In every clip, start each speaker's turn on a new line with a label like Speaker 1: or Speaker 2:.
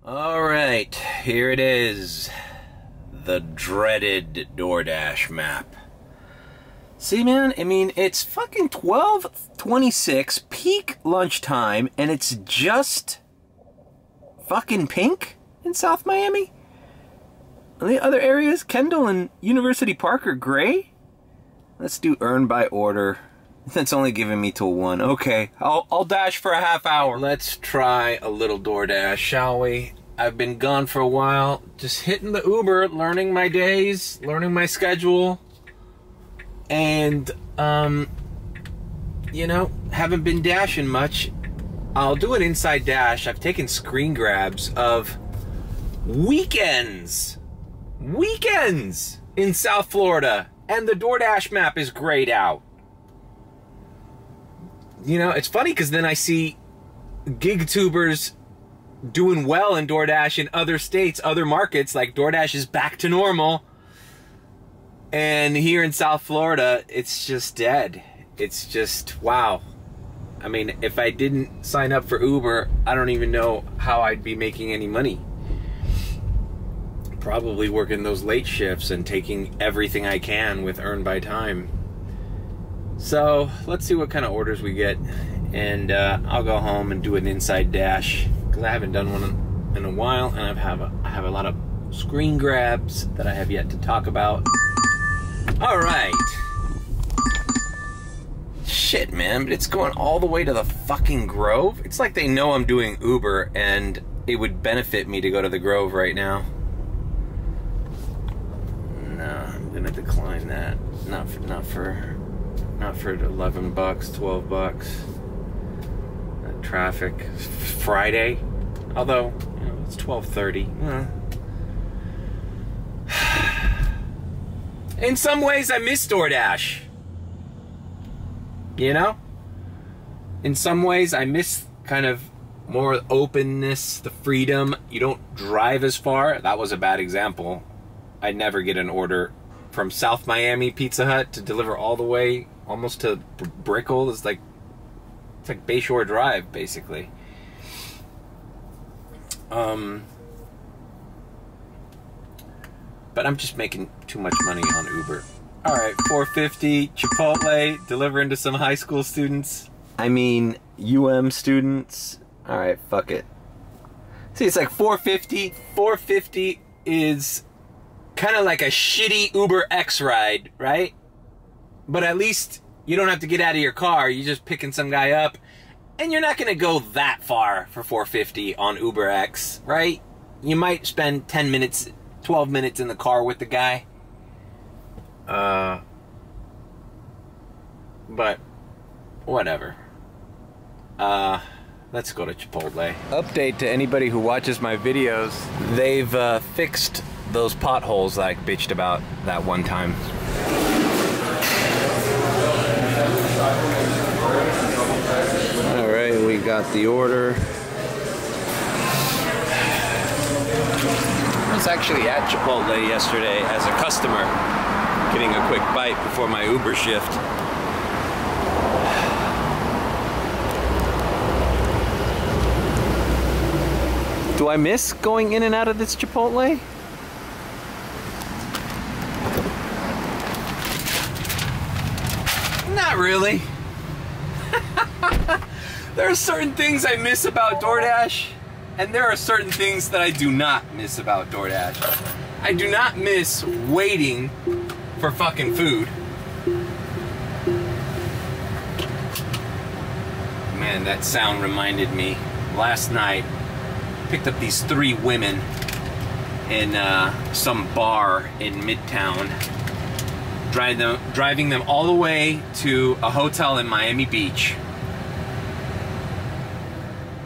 Speaker 1: All right, here it is. The dreaded DoorDash map. See, man, I mean, it's fucking 12:26, peak lunchtime, and it's just fucking pink in South Miami? And the other areas, Kendall and University Park, are gray? Let's do earn by order. That's only giving me till 1. Okay, I'll dash for a half hour. Let's try a little DoorDash, shall we? I've been gone for a while, just hitting the Uber, learning my days, learning my schedule, and, you know, haven't been dashing much. I'll do an inside dash. I've taken screen grabs of weekends in South Florida, and the DoorDash map is grayed out. You know, it's funny because then I see gig tubers doing well in DoorDash in other states, other markets, like DoorDash is back to normal. And here in South Florida, it's just dead. It's just, wow. I mean, if I didn't sign up for Uber, I don't even know how I'd be making any money. Probably working those late shifts and taking everything I can with earn by time. So let's see what kind of orders we get, and I'll go home and do an inside dash because I haven't done one in a while, and I have a lot of screen grabs that I have yet to talk about. All right. Shit, man, but it's going all the way to the fucking Grove. It's like they know I'm doing Uber, and it would benefit me to go to the Grove right now. No, I'm gonna decline that. Not for 11 bucks, 12 bucks. Traffic. Friday. Although, you know, it's 12:30. In some ways, I miss DoorDash. You know? In some ways, I miss kind of more openness, the freedom. You don't drive as far. That was a bad example. I'd never get an order from South Miami Pizza Hut to deliver all the way almost to Brickell. It's like Bayshore Drive, basically. But I'm just making too much money on Uber. All right, $4.50 Chipotle, delivering to some high school students. I mean, UM students. All right, fuck it. See, it's like $4.50. $4.50 is kind of like a shitty Uber X ride, right? But at least you don't have to get out of your car. You're just picking some guy up. And you're not going to go that far for $4.50 on Uber X, right? You might spend 10 minutes, 12 minutes in the car with the guy. But whatever. Let's go to Chipotle. Update to anybody who watches my videos. They've fixed those potholes that I bitched about that one time. All right, we got the order. I was actually at Chipotle yesterday as a customer, getting a quick bite before my Uber shift. Do I miss going in and out of this Chipotle? Not really. There are certain things I miss about DoorDash, and there are certain things that I do not miss about DoorDash. I do not miss waiting for fucking food. Man, that sound reminded me. Last night, picked up these 3 women in some bar in Midtown. Driving them all the way to a hotel in Miami Beach.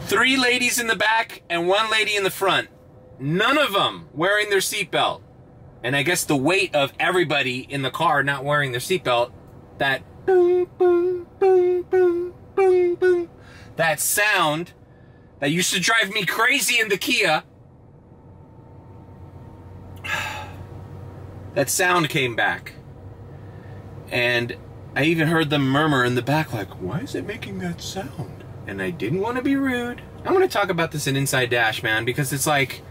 Speaker 1: 3 ladies in the back and 1 lady in the front. None of them wearing their seatbelt. And I guess the weight of everybody in the car not wearing their seatbelt, that boom, boom, boom, boom, boom, boom, that sound that used to drive me crazy in the Kia, that sound came back. And I even heard them murmur in the back like, why is it making that sound? And I didn't want to be rude. I'm going to talk about this in Inside Dash, man, because it's like,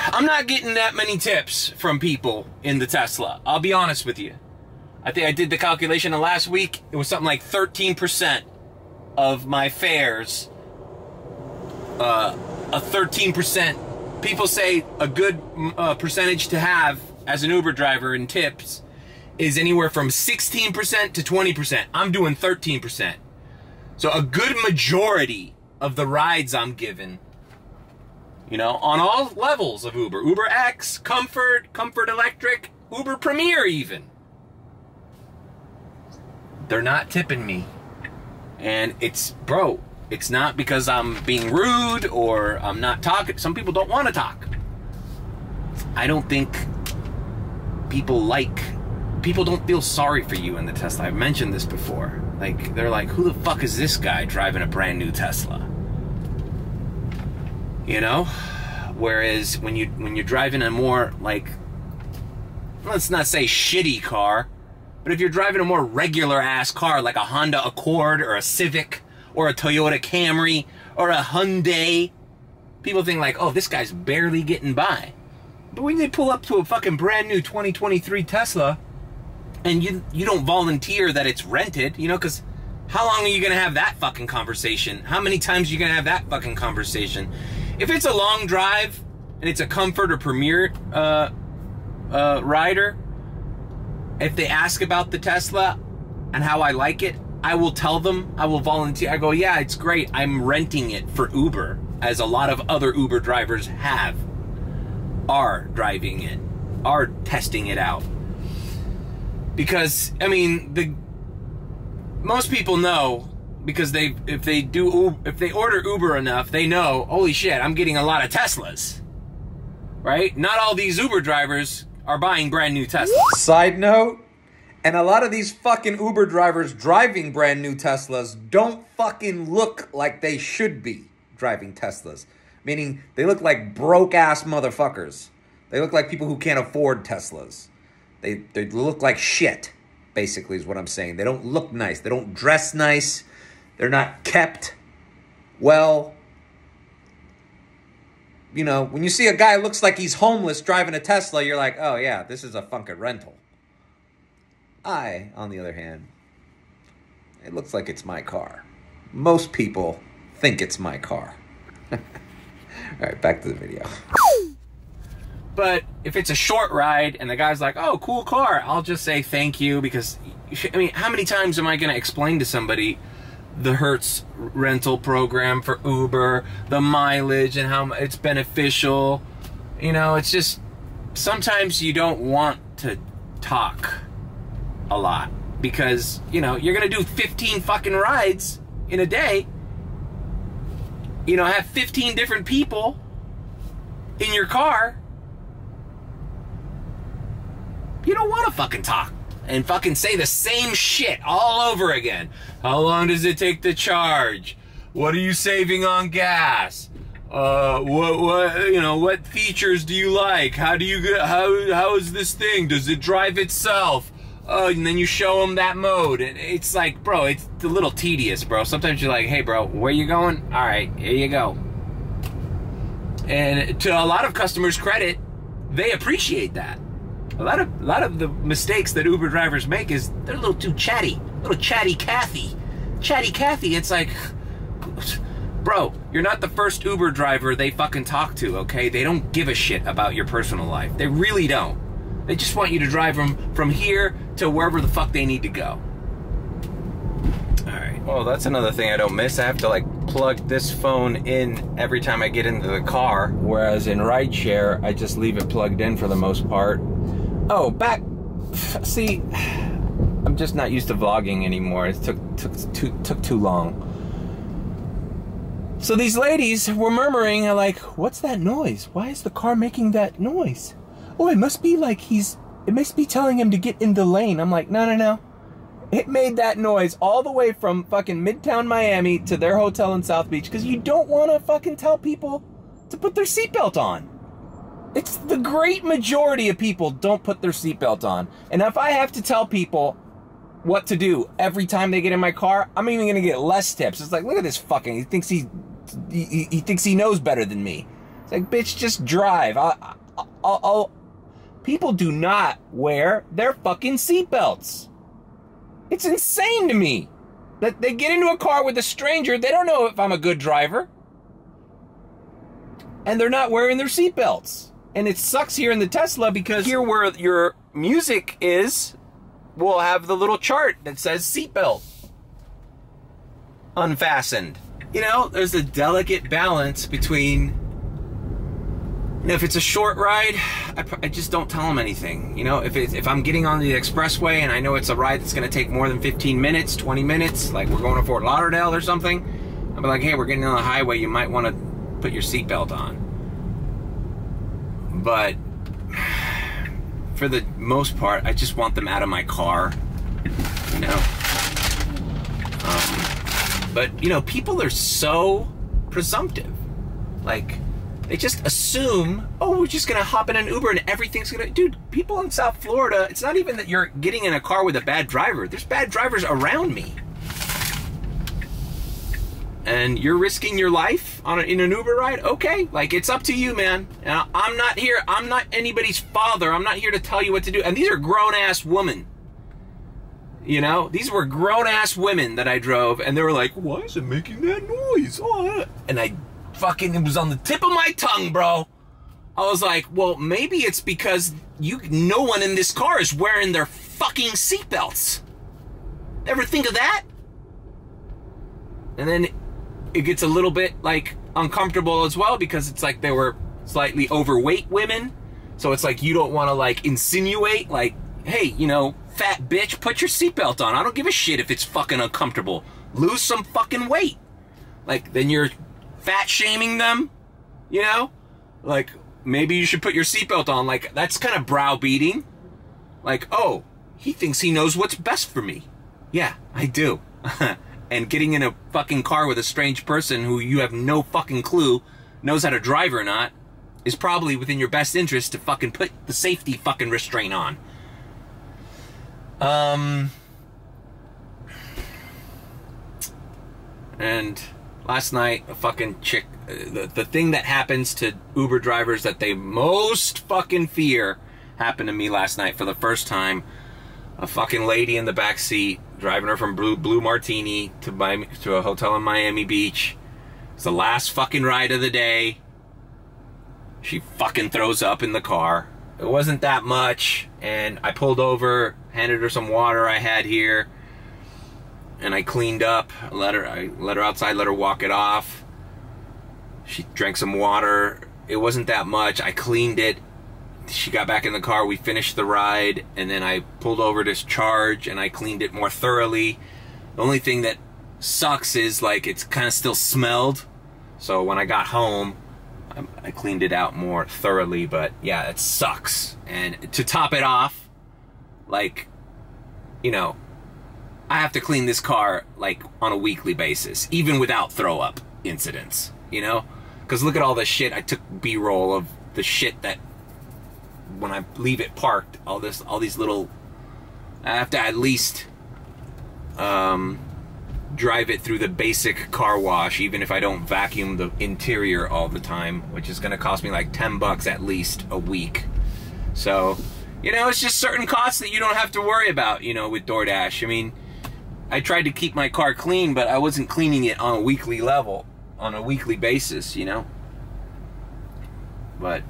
Speaker 1: I'm not getting that many tips from people in the Tesla. I'll be honest with you. I think I did the calculation of last week. It was something like 13% of my fares. A 13%. People say a good percentage to have as an Uber driver in tips is anywhere from 16% to 20%. I'm doing 13%. So a good majority of the rides I'm given, you know, on all levels of Uber. Uber X, Comfort, Comfort Electric, Uber Premier even. They're not tipping me. And it's, bro, it's not because I'm being rude or I'm not talking. Some people don't want to talk. I don't think people don't feel sorry for you in the Tesla. I've mentioned this before. Like, they're like, who the fuck is this guy driving a brand new Tesla? You know? Whereas when you're driving a more, like, let's not say shitty car, but if you're driving a more regular ass car like a Honda Accord or a Civic or a Toyota Camry or a Hyundai, people think like, oh, this guy's barely getting by. But when they pull up to a fucking brand new 2023 Tesla and you don't volunteer that it's rented, you know, because how long are you going to have that fucking conversation? How many times are you going to have that fucking conversation? If it's a long drive and it's a Comfort or Premier rider, if they ask about the Tesla and how I like it, I will tell them, I will volunteer. I go, yeah, it's great. I'm renting it for Uber, as a lot of other Uber drivers are driving it, are testing it out. Because, I mean, most people know, because if they order Uber enough, they know, holy shit, I'm getting a lot of Teslas. Right? Not all these Uber drivers are buying brand new Teslas.
Speaker 2: Side note, and a lot of these fucking Uber drivers driving brand new Teslas don't fucking look like they should be driving Teslas. Meaning, they look like broke-ass motherfuckers. They look like people who can't afford Teslas. They look like shit, basically, is what I'm saying. They don't look nice. They don't dress nice. They're not kept well. You know, when you see a guy who looks like he's homeless driving a Tesla, you're like, oh, yeah, this is a fucking rental. On the other hand, it looks like it's my car. Most people think it's my car. All right, back to the video.
Speaker 1: But if it's a short ride and the guy's like, oh, cool car, I'll just say thank you, because, I mean, how many times am I going to explain to somebody the Hertz rental program for Uber, the mileage and how it's beneficial? You know, it's just, sometimes you don't want to talk a lot because, you know, you're going to do 15 fucking rides in a day. You know, have 15 different people in your car. You don't want to fucking talk and fucking say the same shit all over again. How long does it take to charge? What are you saving on gas? What features do you like? How do you get, how is this thing? Does it drive itself? And then you show them that mode, and it's like, bro, it's a little tedious, bro. Sometimes you're like, hey, bro, where you going? All right, here you go. And to a lot of customers' credit, they appreciate that. A lot of the mistakes that Uber drivers make is they're a little too chatty, little chatty Cathy. Chatty Cathy, it's like, bro, you're not the first Uber driver they fucking talk to, okay? They don't give a shit about your personal life. They really don't. They just want you to drive them from here to wherever the fuck they need to go. Alright, well, that's another thing I don't miss. I have to, like, plug this phone in every time I get into the car, whereas in rideshare, I just leave it plugged in for the most part. Oh, see, I'm just not used to vlogging anymore. It took too long. So these ladies were murmuring, like, what's that noise? Why is the car making that noise? Oh, it must be like it must be telling him to get in the lane. I'm like, no. It made that noise all the way from fucking Midtown Miami to their hotel in South Beach because you don't want to fucking tell people to put their seatbelt on. It's the great majority of people don't put their seatbelt on. And if I have to tell people what to do every time they get in my car, I'm even gonna get less tips. It's like, look at this fucking, he thinks he thinks he knows better than me. It's like, bitch, just drive. People do not wear their fucking seatbelts. It's insane to me that they get into a car with a stranger, they don't know if I'm a good driver, and they're not wearing their seatbelts. And it sucks here in the Tesla because here where your music is, we'll have the little chart that says seatbelt unfastened. You know, there's a delicate balance between, you know, if it's a short ride, I just don't tell them anything. You know, if I'm getting on the expressway and I know it's a ride that's going to take more than 15 minutes, 20 minutes, like we're going to Fort Lauderdale or something, I'll be like, hey, we're getting on the highway, you might want to put your seatbelt on. But for the most part, I just want them out of my car, you know. But, you know, people are so presumptive. Like, they just assume, oh, we're just going to hop in an Uber and everything's going to... Dude, people in South Florida, it's not even that you're getting in a car with a bad driver. There's bad drivers around me. And you're risking your life in an Uber ride? Okay, like, it's up to you, man. And I'm not anybody's father. I'm not here to tell you what to do. And these are grown-ass women. You know? These were grown-ass women that I drove, and they were like, why is it making that noise? Oh, and it was on the tip of my tongue, bro. I was like, well, maybe it's because no one in this car is wearing their fucking seatbelts. Ever think of that? And then it gets a little bit, like, uncomfortable as well because it's like they were slightly overweight women. So it's like you don't want to, like, insinuate, like, hey, you know, fat bitch, put your seatbelt on. I don't give a shit if it's fucking uncomfortable. Lose some fucking weight. Like, then you're fat shaming them, you know? Like, maybe you should put your seatbelt on. Like, that's kind of browbeating. Like, oh, he thinks he knows what's best for me. Yeah, I do. And getting in a fucking car with a strange person who you have no fucking clue knows how to drive or not is probably within your best interest to fucking put the safety fucking restraint on. And last night, a fucking chick, the thing that happens to Uber drivers that they most fucking fear happened to me last night for the first time. A fucking lady in the back seat, driving her from Blue Martini to a hotel in Miami Beach. It's the last fucking ride of the day. She fucking throws up in the car. It wasn't that much, and I pulled over, handed her some water I had here, and I cleaned up. I let her outside, let her walk it off. She drank some water. It wasn't that much. I cleaned it. She got back in the car. We finished the ride, and then I pulled over to charge, and I cleaned it more thoroughly. The only thing that sucks is, like, it's kind of still smelled. So when I got home, I cleaned it out more thoroughly, but yeah, it sucks. And to top it off, like, you know, I have to clean this car, like, on a weekly basis, even without throw-up incidents, you know? Because look at all this shit. I took B-roll of the shit that, when I leave it parked, all these little, I have to at least drive it through the basic car wash, even if I don't vacuum the interior all the time, which is going to cost me like $10 at least a week. So, you know, it's just certain costs that you don't have to worry about, you know, with DoorDash. I mean, I tried to keep my car clean, but I wasn't cleaning it on a weekly level, on a weekly basis, you know. But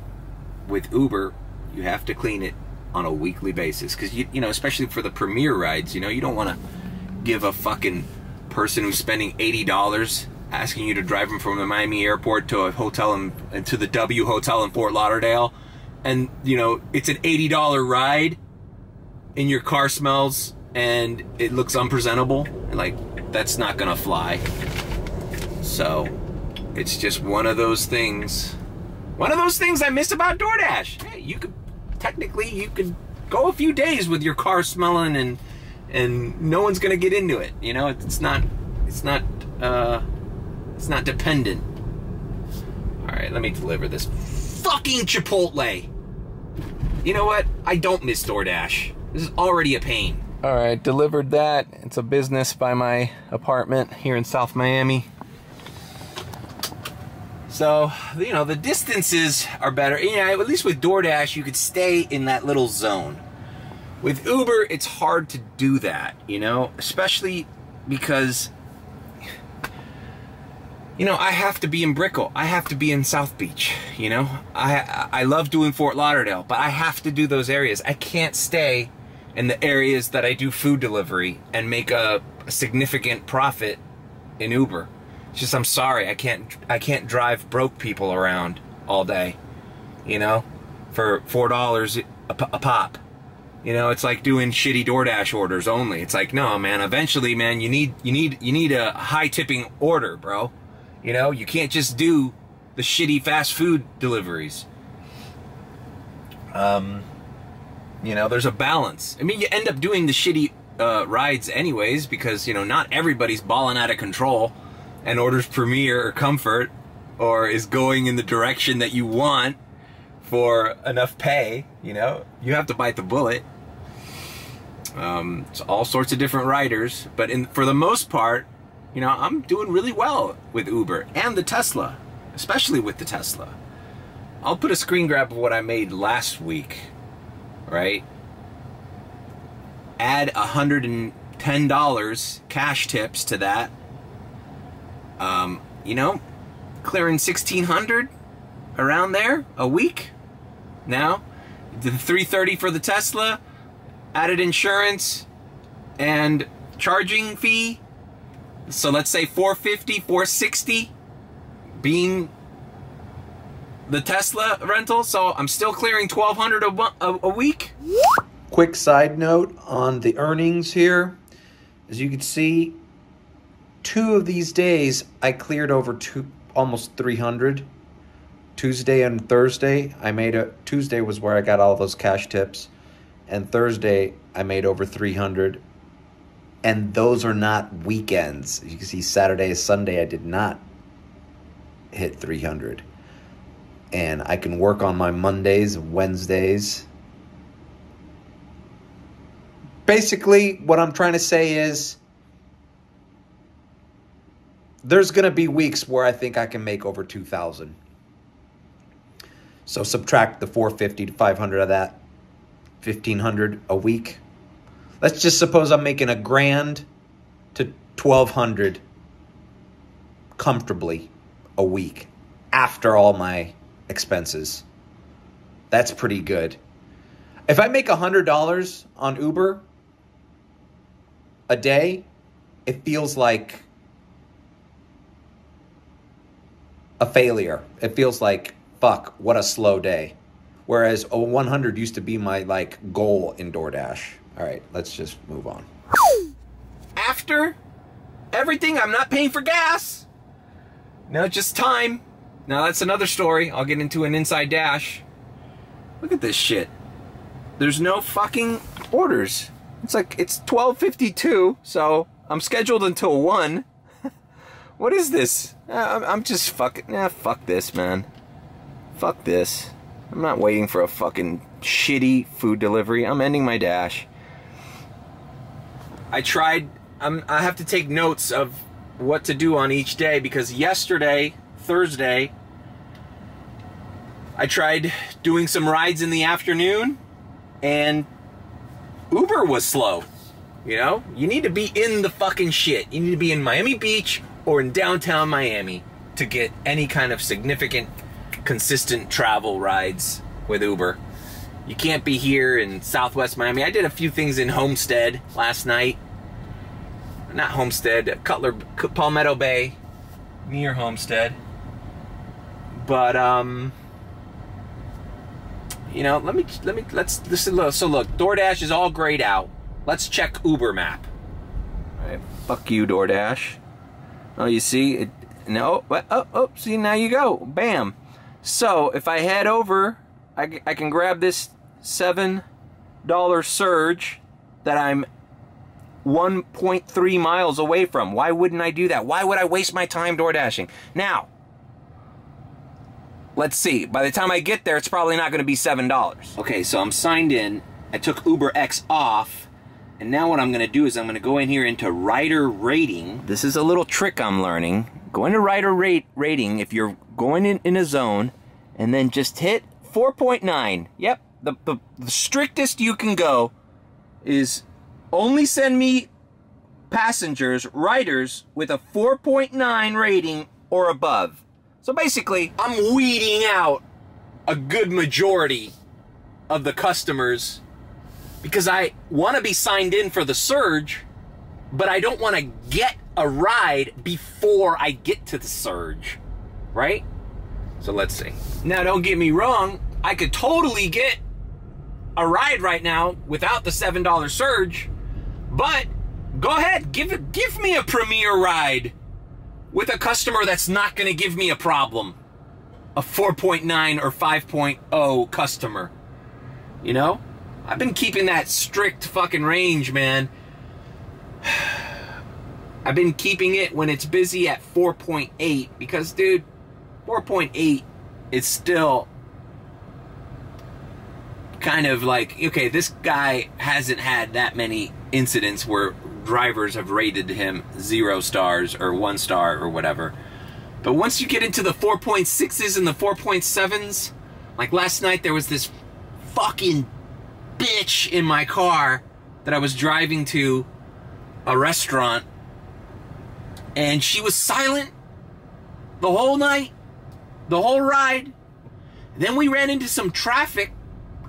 Speaker 1: with Uber, you have to clean it on a weekly basis, because you know, especially for the premier rides, you know, you don't want to give a fucking person who's spending $80 asking you to drive them from the Miami airport to a hotel and to the W Hotel in Fort Lauderdale, and you know, it's an $80 ride and your car smells and it looks unpresentable. Like, that's not gonna fly. So it's just one of those things I miss about DoorDash. Hey, you could go a few days with your car smelling and no one's gonna get into it. You know, it's not dependent. All right, let me deliver this fucking Chipotle. You know what? I don't miss DoorDash. This is already a pain. All right, delivered that. It's a business by my apartment here in South Miami. So, you know, the distances are better. You know, at least with DoorDash, you could stay in that little zone. With Uber, it's hard to do that, you know, especially because, you know, I have to be in Brickell. I have to be in South Beach, you know. I love doing Fort Lauderdale, but I have to do those areas. I can't stay in the areas that I do food delivery and make a significant profit in Uber. It's just, I'm sorry, I can't drive broke people around all day, you know, for $4 a pop. You know, it's like doing shitty DoorDash orders only. It's like, no, man, eventually, man, you need a high tipping order, bro. You know, you can't just do the shitty fast food deliveries. You know, there's a balance. I mean, you end up doing the shitty rides anyways because, you know, not everybody's balling out of control and orders Premier or Comfort or is going in the direction that you want for enough pay. You know, you have to bite the bullet. It's all sorts of different riders, but for the most part, you know, I'm doing really well with Uber and the Tesla, especially with the Tesla. I'll put a screen grab of what I made last week, right? Add $110 cash tips to that. You know, clearing $1,600 around there a week. Now, the $330 for the Tesla, added insurance and charging fee. So let's say $450, $460 being the Tesla rental. So I'm still clearing $1,200 a week.
Speaker 2: Quick side note on the earnings here. As you can see, 2 of these days I cleared over almost 300. Tuesday and Thursday, Tuesday was where I got all those cash tips, and Thursday I made over 300. And those are not weekends. You can see Saturday and Sunday I did not hit 300. And I can work on my Mondays, Wednesdays. Basically, what I'm trying to say is there's going to be weeks where I think I can make over 2,000. So subtract the 450 to 500 of that, 1,500 a week. Let's just suppose I'm making $1,000 to 1,200 comfortably a week after all my expenses. That's pretty good. If I make $100 on Uber a day, it feels like a failure. It feels like, fuck, what a slow day. Whereas a 100 used to be my like goal in DoorDash. All right, let's just move on.
Speaker 1: After everything, I'm not paying for gas. No, just time. Now that's another story. I'll get into an inside dash. Look at this shit. There's no fucking orders. It's like, it's 12:52, so I'm scheduled until 1. What is this? I'm just fucking, fuck this, man. Fuck this. I'm not waiting for a fucking shitty food delivery. I'm ending my dash. I have to take notes of what to do on each day because yesterday, Thursday, I tried doing some rides in the afternoon and Uber was slow. You know, you need to be in the fucking shit. You need to be in Miami Beach or in downtown Miami to get any kind of significant, consistent travel rides with Uber. You can't be here in Southwest Miami. I did a few things in Homestead last night. Not Homestead, Palmetto Bay, near Homestead. But you know, so look, DoorDash is all grayed out. Let's check Uber map. All right, fuck you, DoorDash. Oh, you see it? No, oh, see, now you go, bam. So if I head over, I can grab this $7 surge that I'm 1.3 miles away from. Why wouldn't I do that? Why would I waste my time door dashing? Now, let's see. By the time I get there, it's probably not going to be $7. Okay, so I'm signed in. I took UberX off, And now what I'm gonna do is I'm gonna go in here into rider rating. This is a little trick I'm learning. Go into rider rating if you're going in a zone, and then just hit 4.9. Yep, the strictest you can go is only send me passengers, riders, with a 4.9 rating or above. So basically, I'm weeding out a good majority of the customers because I want to be signed in for the surge, but I don't want to get a ride before I get to the surge, right? So let's see. Now, don't get me wrong, I could totally get a ride right now without the $7 surge, but go ahead, give me a premier ride with a customer that's not going to give me a problem. A 4.9 or 5.0 customer. You know? I've been keeping that strict fucking range, man. I've been keeping it when it's busy at 4.8 because, dude, 4.8 is still kind of like, okay, this guy hasn't had that many incidents where drivers have rated him 0 stars or 1 star or whatever. But once you get into the 4.6s and the 4.7s, like last night there was this fucking bitch in my car that I was driving to a restaurant, and she was silent the whole night, the whole ride. Then we ran into some traffic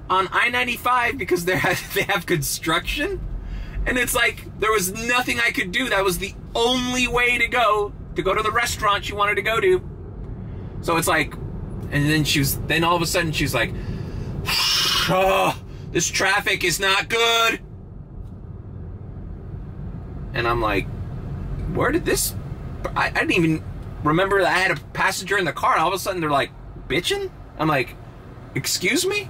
Speaker 1: on I-95 because they have construction, and it's like there was nothing I could do. That was the only way to go to the restaurant she wanted to go to. So it's like, and then all of a sudden she's like, oh, this traffic is not good. And I'm like, where did this, I didn't even remember that I had a passenger in the car. All of a sudden they're like bitching. I'm like, excuse me?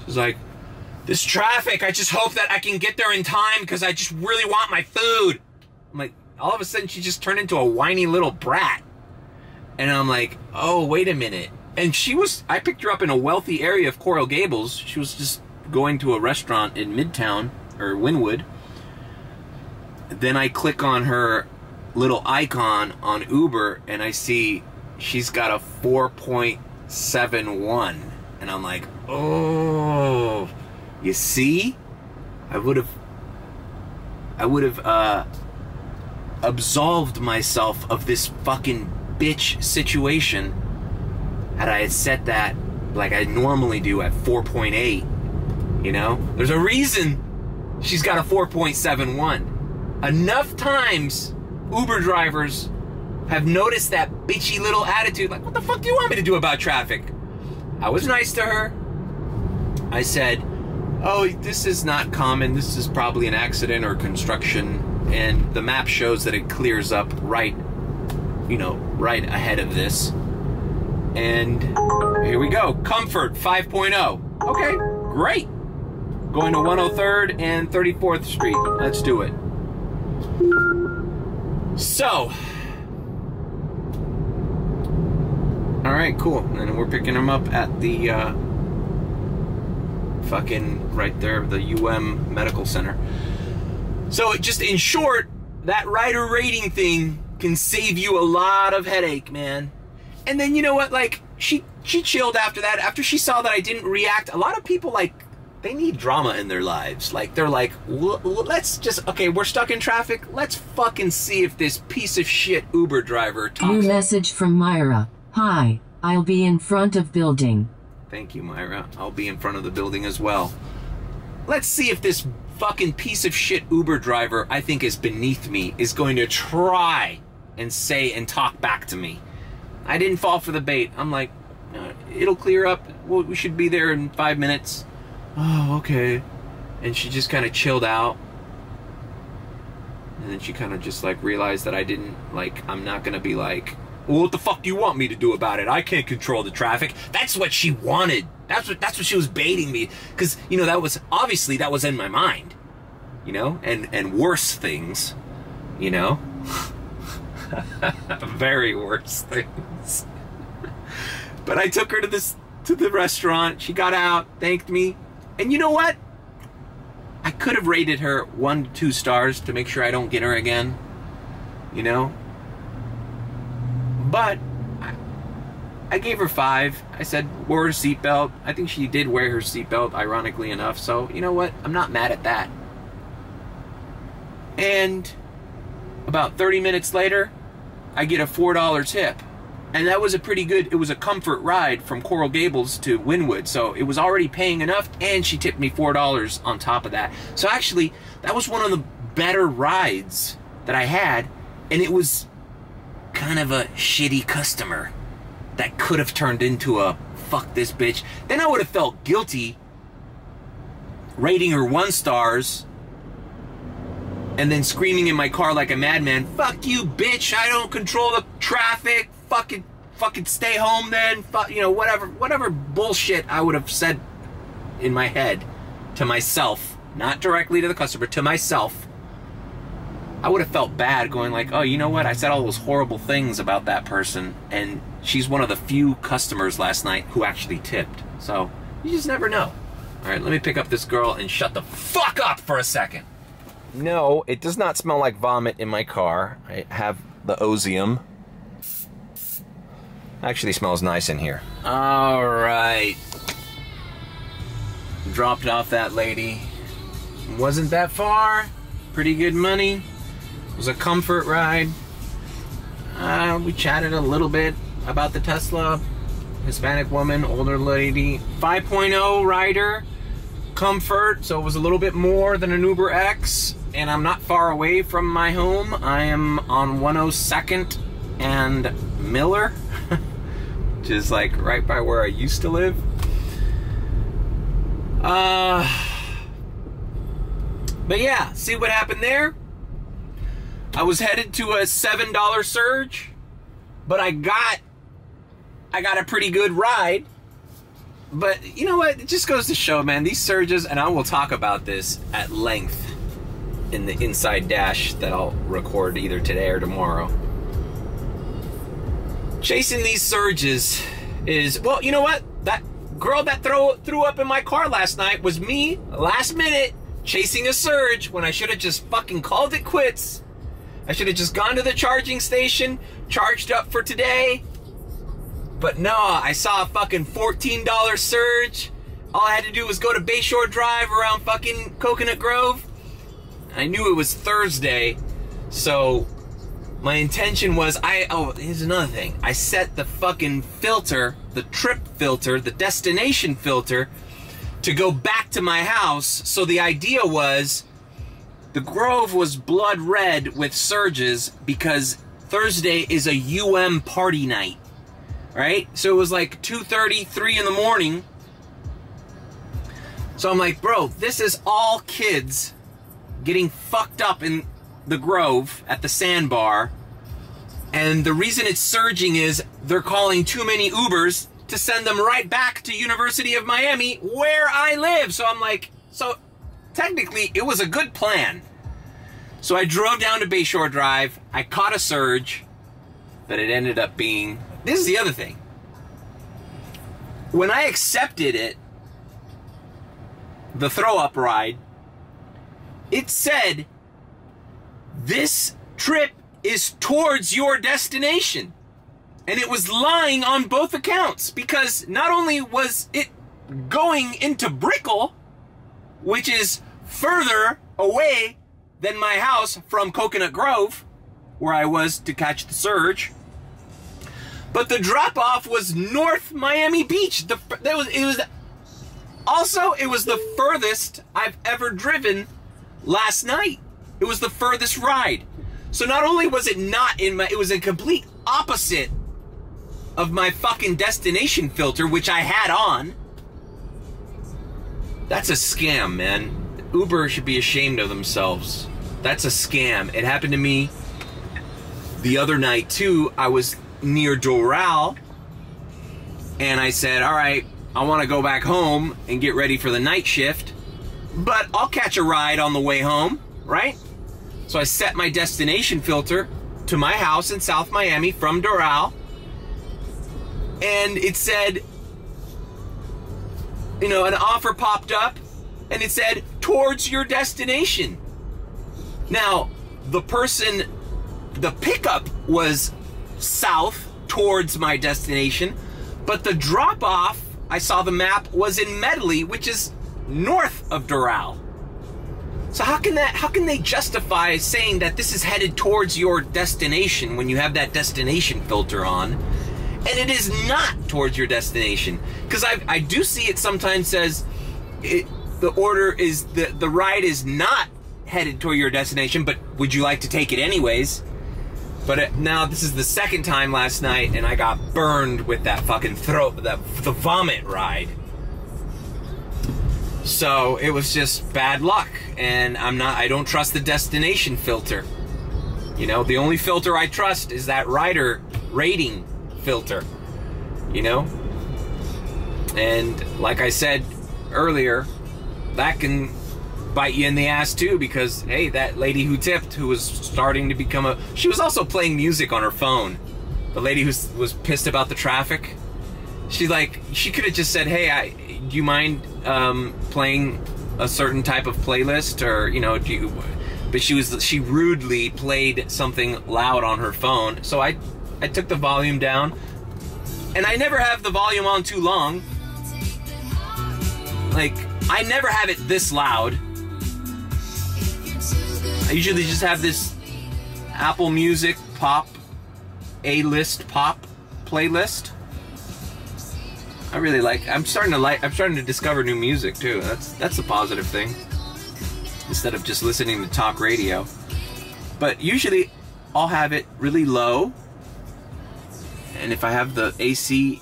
Speaker 1: She's like, this traffic, I just hope that I can get there in time because I just really want my food. I'm like, all of a sudden she just turned into a whiny little brat. And I'm like, oh, wait a minute. And I picked her up in a wealthy area of Coral Gables. She was just going to a restaurant in Midtown, or Wynwood. Then I click on her little icon on Uber, and I see she's got a 4.71. And I'm like, oh, you see? I would have absolved myself of this fucking bitch situation had I set that like I normally do at 4.8. You know, there's a reason she's got a 4.71. Enough times Uber drivers have noticed that bitchy little attitude, like, what the fuck do you want me to do about traffic? I was nice to her. I said, oh, this is not common, this is probably an accident or construction, and the map shows that it clears up right, you know, right ahead of this. And here we go. Comfort 5.0. Okay, great. Going to 103rd and 34th Street. Let's do it. So, all right, cool. And we're picking them up at the fucking right there, the UM Medical Center. So, just in short, that rider rating thing can save you a lot of headache, man. And then, you know what, like, she chilled after that. After she saw that I didn't react, a lot of people, like, they need drama in their lives. Like, they're like, let's just, okay, we're stuck in traffic. Let's fucking see if this piece of shit Uber driver talks.
Speaker 3: New message from Myra. Hi, I'll be in front of building.
Speaker 1: Thank you, Myra. I'll be in front of the building as well. Let's see if this fucking piece of shit Uber driver I think is beneath me is going to try and say and talk back to me. I didn't fall for the bait. I'm like, it'll clear up. We should be there in 5 minutes. Oh, okay. And she just kind of chilled out. And then she kind of just like realized that I didn't, like, I'm not going to be like, well, what the fuck do you want me to do about it? I can't control the traffic. That's what she wanted. That's what she was baiting me. Because, you know, that was in my mind. You know? And worse things. You know? Very worse things. But I took her to the restaurant. She got out, thanked me. And you know what? I could have rated her 1 to 2 stars to make sure I don't get her again, you know? But I gave her 5. I said, wear her seatbelt. I think she did wear her seatbelt, ironically enough. So, you know what? I'm not mad at that. And about 30 minutes later, I get a $4 tip. And that was a pretty good, it was a comfort ride from Coral Gables to Wynwood. So it was already paying enough, and she tipped me $4 on top of that. So actually, that was one of the better rides that I had. And it was kind of a shitty customer that could have turned into a fuck this bitch. Then I would have felt guilty rating her 1 stars and then screaming in my car like a madman, fuck you, bitch, I don't control the traffic, fucking stay home then, you know, whatever bullshit I would have said in my head to myself, not directly to the customer, to myself. I would have felt bad going like, oh, you know what, I said all those horrible things about that person, and she's one of the few customers last night who actually tipped. So, you just never know. All right, let me pick up this girl and shut the fuck up for a second. No, it does not smell like vomit in my car. I have the Ozium. Actually smells nice in here. All right. Dropped off that lady. Wasn't that far. Pretty good money. It was a comfort ride. We chatted a little bit about the Tesla. Hispanic woman, older lady. 5.0 rider. Comfort, so it was a little bit more than an Uber X, and I'm not far away from my home. I am on 102nd and Miller, which is like right by where I used to live. But yeah, see what happened there? I was headed to a $7 surge, but I got a pretty good ride. But you know what? It just goes to show, man, these surges, and I will talk about this at length in the Inside Dash that I'll record either today or tomorrow. Chasing these surges is, well, you know what? That girl that threw up in my car last night was me, last minute, chasing a surge when I should have just fucking called it quits. I should have just gone to the charging station, charged up for today. But no, I saw a fucking $14 surge. All I had to do was go to Bayshore Drive around fucking Coconut Grove. I knew it was Thursday, so my intention was, oh, here's another thing. I set the fucking filter, the trip filter, the destination filter, to go back to my house. So the idea was, the Grove was blood red with surges because Thursday is a UM party night. Right? So it was like 2:30, 3 in the morning. So I'm like, bro, this is all kids getting fucked up in the Grove at the sandbar. And the reason it's surging is they're calling too many Ubers to send them right back to University of Miami where I live. So I'm like, so technically it was a good plan. So I drove down to Bayshore Drive. I caught a surge that it ended up being. This is the other thing. When I accepted it, the throw-up ride, it said, this trip is towards your destination. And it was lying on both accounts, because not only was it going into Brickell, which is further away than my house from Coconut Grove, where I was to catch the surge, but the drop-off was North Miami Beach. It was the furthest I've ever driven last night. It was the furthest ride. So not only was it not in my, it was a complete opposite of my fucking destination filter, which I had on. That's a scam, man. Uber should be ashamed of themselves. That's a scam. It happened to me the other night too. I was near Doral, and I said, all right, I want to go back home and get ready for the night shift, but I'll catch a ride on the way home, right? So I set my destination filter to my house in South Miami from Doral, and it said, you know, an offer popped up, and it said towards your destination. Now, the pickup was south towards my destination, but the drop-off, I saw the map, was in Medley, which is north of Doral. So how can they justify saying that this is headed towards your destination when you have that destination filter on, and it is not towards your destination? Because I do see it sometimes says the ride is not headed toward your destination, but would you like to take it anyways? But now this is the second time last night, and I got burned with that fucking the vomit ride. So it was just bad luck, and I don't trust the destination filter. You know, the only filter I trust is that rider rating filter, you know? And like I said earlier, that can bite you in the ass too, because hey, that lady who tipped, who was starting to become she was also playing music on her phone. The lady who was pissed about the traffic, she could have just said, hey, do you mind playing a certain type of playlist, or you know, but she rudely played something loud on her phone. So I took the volume down, and I never have the volume on too long. Like, I never have it this loud. I usually just have this Apple Music pop, A-list pop playlist. I really I'm starting to discover new music too. That's a positive thing. Instead of just listening to talk radio. But usually I'll have it really low. And if I have the AC,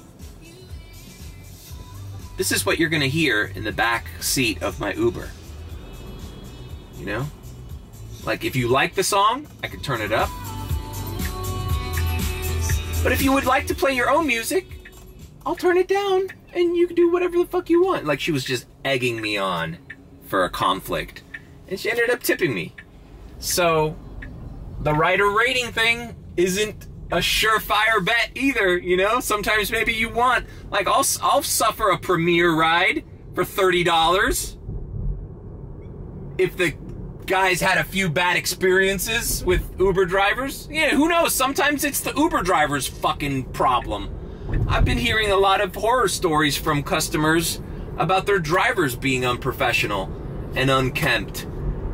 Speaker 1: this is what you're gonna hear in the back seat of my Uber. You know? Like, if you like the song, I could turn it up. But if you would like to play your own music, I'll turn it down, and you can do whatever the fuck you want. Like, she was just egging me on for a conflict, and she ended up tipping me. So, the rider rating thing isn't a surefire bet either, you know? Sometimes maybe you want, like, I'll suffer a Premier ride for $30 if the guys had a few bad experiences with Uber drivers. Yeah, who knows? Sometimes it's the Uber driver's fucking problem. I've been hearing a lot of horror stories from customers about their drivers being unprofessional and unkempt,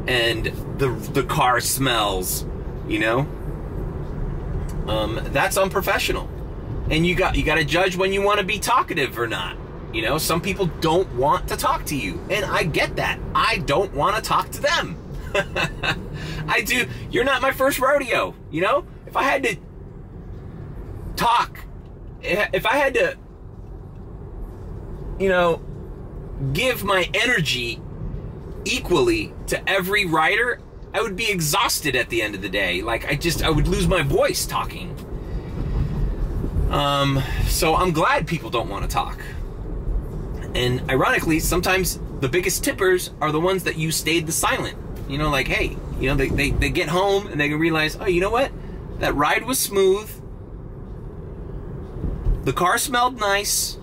Speaker 1: and the car smells, you know? That's unprofessional. And you got to judge when you want to be talkative or not. You know, some people don't want to talk to you, and I get that. I don't want to talk to them. I do. You're not my first rodeo, you know? If I had to talk, if I had to, you know, give my energy equally to every rider, I would be exhausted at the end of the day. Like, I would lose my voice talking. So I'm glad people don't want to talk. And ironically, sometimes the biggest tippers are the ones that you stayed the silent. You know, like, hey, you know, they get home and they can realize, oh, you know what? That ride was smooth. The car smelled nice.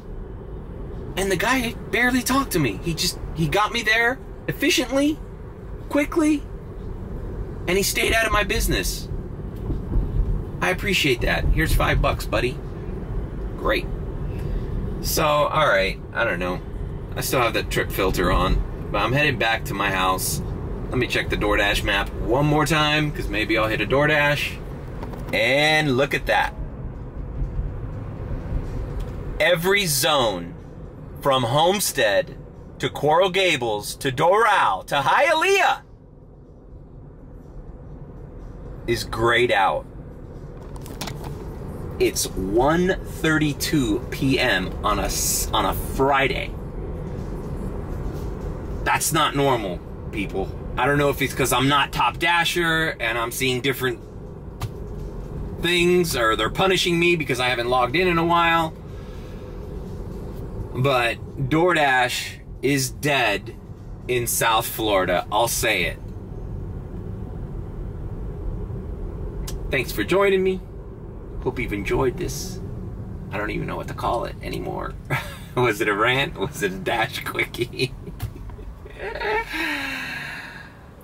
Speaker 1: And the guy barely talked to me. He got me there efficiently, quickly, and he stayed out of my business. I appreciate that. Here's $5, buddy. Great. So, alright, I don't know. I still have that trip filter on, but I'm headed back to my house. Let me check the DoorDash map one more time, because maybe I'll hit a DoorDash. And look at that. Every zone, from Homestead to Coral Gables to Doral to Hialeah, is grayed out. It's 1:32 p.m. on a Friday. That's not normal, people. I don't know if it's because I'm not Top Dasher and I'm seeing different things, or they're punishing me because I haven't logged in a while. But DoorDash is dead in South Florida. I'll say it. Thanks for joining me. Hope you've enjoyed this. I don't even know what to call it anymore. Was it a rant? Was it a dash quickie?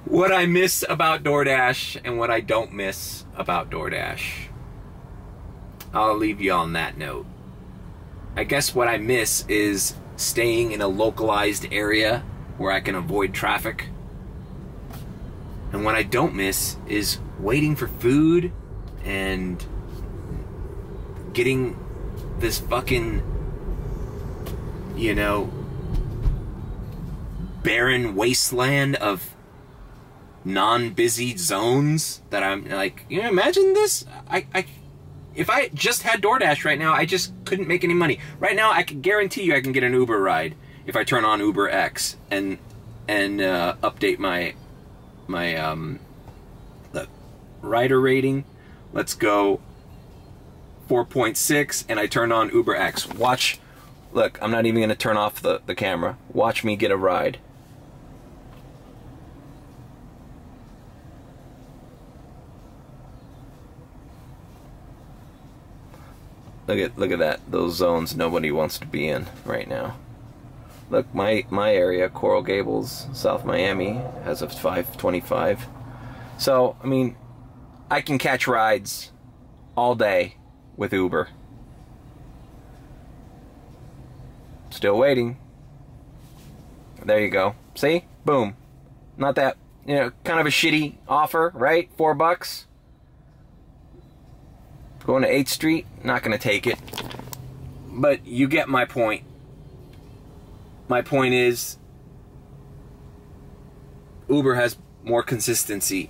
Speaker 1: What I miss about DoorDash and what I don't miss about DoorDash. I'll leave you on that note. I guess what I miss is staying in a localized area where I can avoid traffic. And what I don't miss is waiting for food and getting this fucking, you know, barren wasteland of non-busy zones that I'm like, you know, imagine this. If I just had DoorDash right now, I just couldn't make any money. Right now, I can guarantee you I can get an Uber ride if I turn on Uber X and update my the rider rating. Let's go 4.6, and I turn on Uber X. Watch. Look, I'm not even going to turn off the camera. Watch me get a ride. Look at that. Those zones nobody wants to be in right now. Look, my area, Coral Gables, South Miami, has a 525. So, I mean, I can catch rides all day with Uber. Still waiting. There you go. See? Boom. Not that, you know, kind of a shitty offer, right? $4. Going to 8th Street, not going to take it. But you get my point. My point is, Uber has more consistency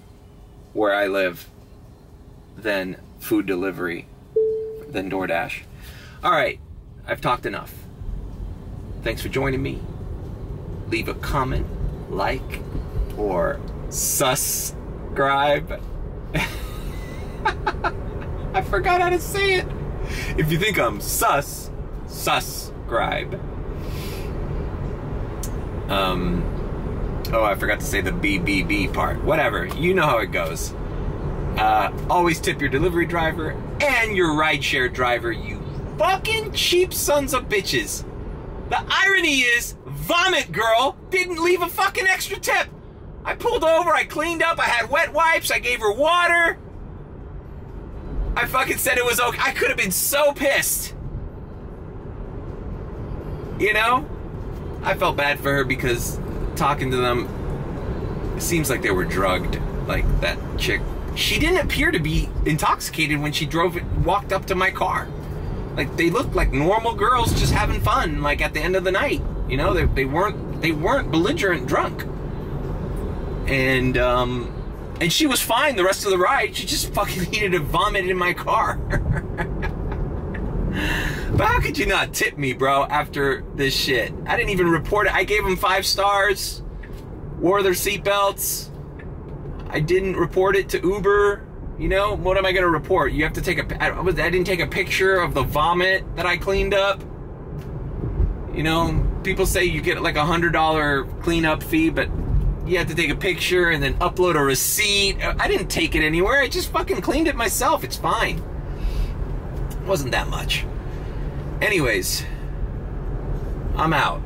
Speaker 1: where I live than food delivery, than DoorDash. All right, I've talked enough. Thanks for joining me. Leave a comment, like, or subscribe. I forgot how to say it. If you think I'm sus, subscribe. Oh, I forgot to say the BBB part. Whatever, you know how it goes. Always tip your delivery driver and your rideshare driver, you fucking cheap sons of bitches. The irony is, Vomit Girl didn't leave a fucking extra tip. I pulled over, I cleaned up, I had wet wipes, I gave her water. I fucking said it was okay. I could have been so pissed. You know? I felt bad for her because talking to them, it seems like they were drugged. Like that chick. She didn't appear to be intoxicated when she walked up to my car. Like they looked like normal girls just having fun, like at the end of the night. You know, they weren't belligerent drunk. And she was fine the rest of the ride. She just fucking needed to vomit in my car. But how could you not tip me, bro, after this shit? I didn't even report it. I gave them 5 stars. Wore their seatbelts. I didn't report it to Uber. You know, what am I going to report? You have to take I didn't take a picture of the vomit that I cleaned up. You know, people say you get like $100 cleanup fee, but you have to take a picture and then upload a receipt. I didn't take it anywhere. I just fucking cleaned it myself. It's fine. It wasn't that much. Anyways, I'm out.